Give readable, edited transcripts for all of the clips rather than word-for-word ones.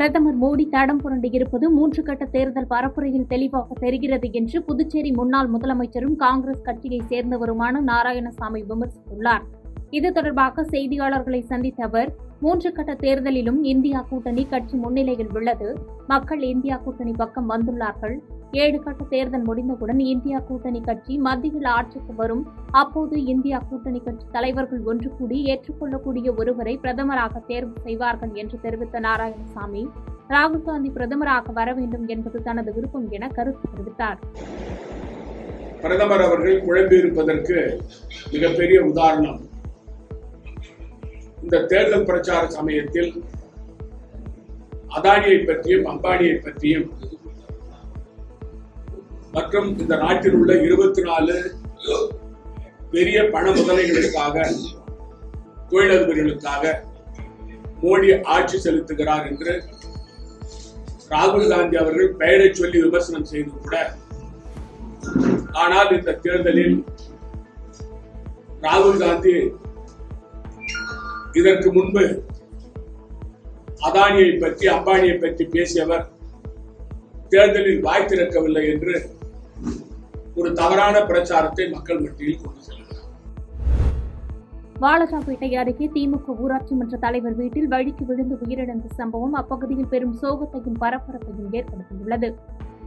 பிரதமர் மோடி தடம் புரண்டியிருப்பது 3 கட்ட தேர்தல் பரப்புரையில் தெளிவாக தெரிகிறது என்று புதுச்சேரி முன்னாள் முதலமைச்சரும் காங்கிரஸ் கட்சியைச் சேர்ந்தவருமான நாராயணசாமி விமர்சித்துள்ளார். இது தொடர்பாக செய்தியாளர்களை சந்தித்த அவர், 3 கட்ட தேர்தலிலும் இந்தியா கூட்டணி கட்சி முன்னிலையில் உள்ளது. மக்கள் இந்தியா கூட்டணி பக்கம் வந்துள்ளார்கள். 7 கட்ட தேர்தல் முடிந்தவுடன் இந்தியா கூட்டணி கட்சி மத்தியில் ஆட்சிக்கு வரும். அப்போது இந்தியா கூட்டணி கட்சி தலைவர்கள் ஒன்று கூடி ஏற்றுக்கொள்ளக்கூடிய ஒருவரை பிரதமராக தேர்வு செய்வார்கள் என்று தெரிவித்த நாராயணசாமி, ராகுல் காந்தி பிரதமராக வர வேண்டும் என்பது தனது விருப்பம் என கருத்து தெரிவித்தார். பிரதமர் அவர்கள் குழம்பியிருப்பதற்கு மிகப்பெரிய உதாரணம், இந்த தேர்தல் பிரச்சார சமயத்தில் அதானியை பற்றியும் அம்பானியை பற்றியும் மற்றும் இந்த நாட்டில் உள்ள 24 பெரிய பண முதலைகளுக்காக, தொழிலதிபர்களுக்காக மோடி ஆட்சி செலுத்துகிறார் என்று ராகுல் காந்தி அவர்கள் பெயரை சொல்லி விமர்சனம் செய்து கூட, ஆனால் இந்த தேர்தலில் ராகுல் காந்தி இதற்கு முன்பு அதானியை பற்றி அம்பானியை பற்றி பேசியவர் தேர்தலில் வாய் திறக்கவில்லை என்று ஒரு தவறான பிரச்சாரத்தை மக்கள் மத்தியில் கொண்டு செல்கிறார். வாலாஜாபேட்டை அருகே திமுக ஊராட்சி மன்ற தலைவர் வீட்டில் வழுக்கி விழுந்து உயிரிழந்த சம்பவம் அப்பகுதியில் பெரும் சோகத்தையும் பரபரப்பையும் ஏற்படுத்தியுள்ளது.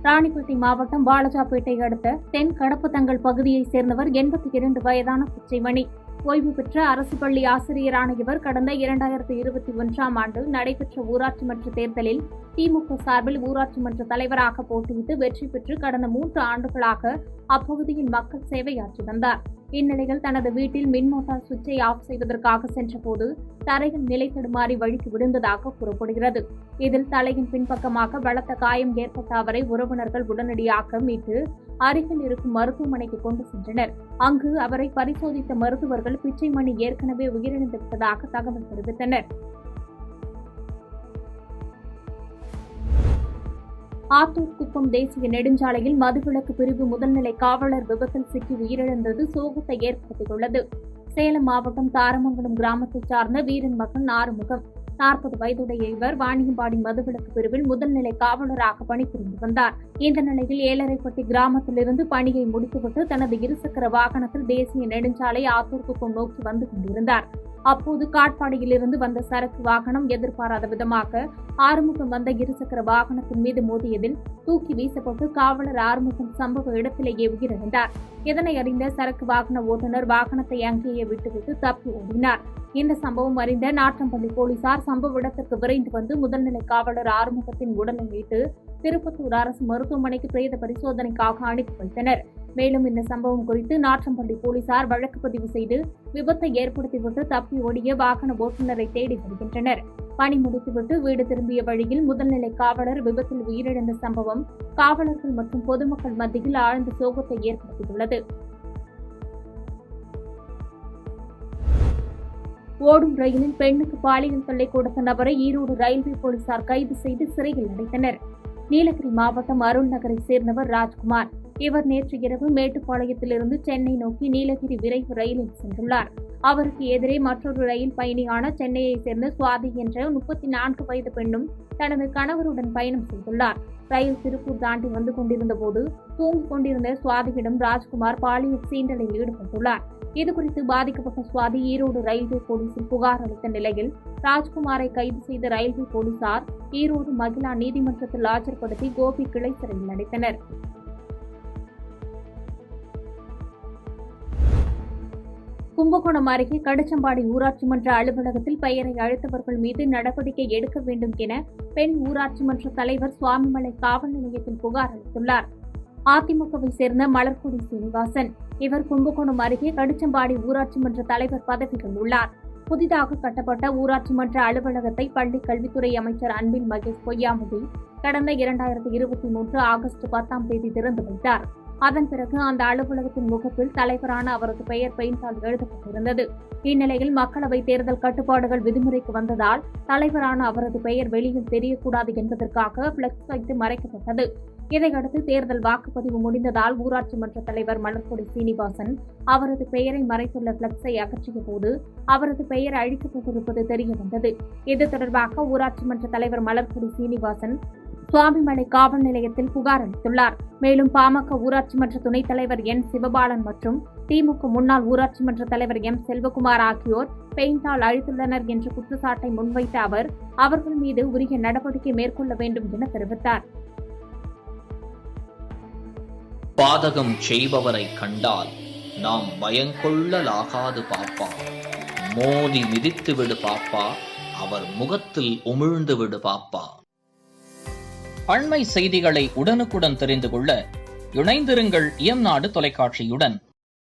ராணிப்பேட்டை மாவட்டம் வாலாஜாபேட்டை அடுத்த தென் கடப்புத்தங்கல் பகுதியைச் சேர்ந்தவர் 82 வயதான பிச்சைமணி. ஓய்வு பெற்ற அரசு பள்ளி ஆசிரியரான இவர் கடந்த 2021ஆம் ஆண்டு நடைபெற்ற ஊராட்சி மன்ற தேர்தலில் திமுக சார்பில் ஊராட்சி மன்ற தலைவராக போட்டியிட்டு வெற்றி பெற்று கடந்த 3 ஆண்டுகளாக அப்பகுதியில் மக்கள் சேவையாற்றி வந்தார். இந்நிலையில் தனது வீட்டில் மின்மோட்டார் சுவிட்சை ஆஃப் செய்வதற்காக சென்றபோது தரையில் நிலை தடுமாறி வழுக்கி விழுந்ததாக கூறப்படுகிறது. இதில் தலையின் பின்பக்கமாக பலத்த காயம் ஏற்பட்ட அவரை உறவினர்கள் உடனடியாக மீட்டு அருகில் இருக்கும் மருத்துவமனைக்கு கொண்டு சென்றனர். அங்கு அவரை பரிசோதித்த மருத்துவர்கள் பிச்சைமணி ஏற்கனவே உயிரிழந்துவிட்டதாக தகவல் தெரிவித்தனர். ஆத்தூர் குப்பம் தேசிய நெடுஞ்சாலையில் மதுவிலக்கு பிரிவு முதல்நிலை காவலர் விபத்தில் சிக்கி உயிரிழந்தது சோகத்தை ஏற்படுத்தியுள்ளது. சேலம் மாவட்டம் தாரமங்கலம் கிராமத்தைச் சார்ந்த வீரன் மகன் ஆறுமுகம் 40 வயதுடைய இவர் வாணியம்பாடி மதுவிலக்கு பிரிவில் முதல்நிலை காவலராக பணிபுரிந்து வந்தார். இந்த நிலையில் ஏலரைப்பட்டி கிராமத்திலிருந்து பணியை முடித்துவிட்டு தனது இருசக்கர வாகனத்தில் தேசிய நெடுஞ்சாலை ஆத்தூர் குப்பம் நோக்கி வந்து கொண்டிருந்தார். அப்போது காட்பாடியிலிருந்து வந்த சரக்கு வாகனம் எதிர்பாராத விதமாக ஆறுமுகம் வந்த இருசக்கர வாகனத்தின் மீது மோதியதில் தூக்கி வீசப்பட்டு காவலர் ஆறுமுகம் சம்பவ இடத்திலேயே உயிரிழந்தார். இதனை அறிந்த சரக்கு வாகன ஓட்டுநர் வாகனத்தை அங்கேயே விட்டுவிட்டு தப்பி ஓடினார். இந்த சம்பவம் அறிந்த நாற்றம்பள்ளி போலீசார் சம்பவ இடத்திற்கு விரைந்து வந்து முதல்நிலை காவலர் ஆறுமுகத்தின் உடலை மீட்டு திருப்பத்தூர் அரசு மருத்துவமனைக்கு பிரேத பரிசோதனைக்காக அனுப்பி வைத்தனர். மேலும் இந்த சம்பவம் குறித்து நாற்றம்பள்ளி போலீசார் வழக்கு பதிவு செய்து விபத்தை ஏற்படுத்திவிட்டு தப்பி ஓடிய வாகன ஓட்டுநரை தேடி வருகின்றனர். பணி முடித்துவிட்டு வீடு திரும்பிய வழியில் முதல்நிலை காவலர் விபத்தில் உயிரிழந்த சம்பவம் காவலர்கள் மற்றும் பொதுமக்கள் மத்தியில் ஆழ்ந்த சோகத்தை ஏற்படுத்தியுள்ளது. ஓடும் ரயிலில் பெண்ணுக்கு பாலியல் தொல்லை கொடுத்த நபரை ஈரோடு ரயில்வே போலீசார் கைது செய்து சிறையில் அடைத்தனர். நீலகிரி மாவட்டம் அருள் நகரை சேர்ந்தவர் ராஜ்குமார். இவர் நேற்று இரவு மேட்டுப்பாளையத்திலிருந்து சென்னை நோக்கி நீலகிரி விரைவு ரயிலில் சென்றுள்ளார். அவருக்கு எதிரே மற்றொரு ரயில் பயணியான சென்னையைச் சேர்ந்த சுவாதி என்ற 34 வயது பெண்ணும் தனது கணவருடன் பயணம் செய்துள்ளார். ரயில் திருப்பூர் தாண்டி வந்து கொண்டிருந்த போது தூங்கிக் கொண்டிருந்த சுவாதியிடம் ராஜ்குமார் பாலியல் சீண்டலில் ஈடுபட்டுள்ளார். இதுகுறித்து பாதிக்கப்பட்ட சுவாதி ஈரோடு ரயில்வே போலீசில் புகார் அளித்த நிலையில் ராஜ்குமாரை கைது செய்த ரயில்வே போலீசார் ஈரோடு மகிழா நீதிமன்றத்தில் ஆஜர்படுத்தி கோபி கிளை சிறையில் அடைத்தனர். கும்பகோணம் அருகே கடிச்சம்பாடி ஊராட்சி மன்ற அலுவலகத்தில் பெயரை அழைத்தவர்கள் மீது நடவடிக்கை எடுக்க வேண்டும் என பெண் ஊராட்சி மன்ற தலைவர் சுவாமிமலை காவல் நிலையத்தில் புகார் அளித்துள்ளார். அதிமுகவை சேர்ந்த மலர்கொடி சீனிவாசன். இவர் கும்பகோணம் அருகே கடிச்சம்பாடி ஊராட்சி மன்ற தலைவர் பதவியில் உள்ளார். புதிதாக கட்டப்பட்ட ஊராட்சி மன்ற அலுவலகத்தை பள்ளிக் கல்வித்துறை அமைச்சர் அன்பில் மகேஷ் பொய்யாமொழி கடந்த 2023 ஆகஸ்ட் 10ஆம் தேதி திறந்து வைத்தார். அதன் பிறகு அந்த அலுவலகத்தின் முகப்பில் தலைவரான அவரது பெயர் பெயிண்டால் எழுதப்பட்டிருந்தது. இந்நிலையில் மக்களவைத் தேர்தல் கட்டுப்பாடுகள் விதிமுறைக்கு வந்ததால் தலைவரான அவரது பெயர் வெளியில் தெரியக்கூடாது என்பதற்காக பிளக்ஸ் வைத்து மறைக்கப்பட்டது. இதையடுத்து தேர்தல் வாக்குப்பதிவு முடிந்ததால் ஊராட்சி மன்ற தலைவர் மலர்கொடி சீனிவாசன் அவரது பெயரை மறைத்துள்ள பிளக்ஸை அகற்றிய போது அவரது பெயர் அழிக்கப்பட்டிருப்பது தெரியவந்தது. இது தொடர்பாக ஊராட்சி மன்ற தலைவர் மலர்கொடி சீனிவாசன் சுவாமிமலை காவல் நிலையத்தில் புகார் அளித்துள்ளார். மேலும் பாமக ஊராட்சி மன்ற துணைத் தலைவர் என் சிவபாலன் மற்றும் திமுக முன்னாள் ஊராட்சி மன்ற தலைவர் எம் செல்வகுமார் ஆகியோர் பெயிண்டால் அழித்துள்ளனர் என்ற குற்றச்சாட்டை முன்வைத்த அவர் அவர்கள் மீது உரிய நடவடிக்கை மேற்கொள்ள வேண்டும் என தெரிவித்தார். பாதகம் செய்பவரை கண்டால் நாம் பயங்கொள்ளலாகாது பாப்பா, மோதி மிதித்து விடு பாப்பா, அவர் முகத்தில் உமிழ்ந்து விடு பாப்பா. அண்மை செய்திகளை உடனுக்குடன் தெரிந்து கொள்ள இணைந்திருங்கள் இயம்நாடு தொலைக்காட்சியுடன்.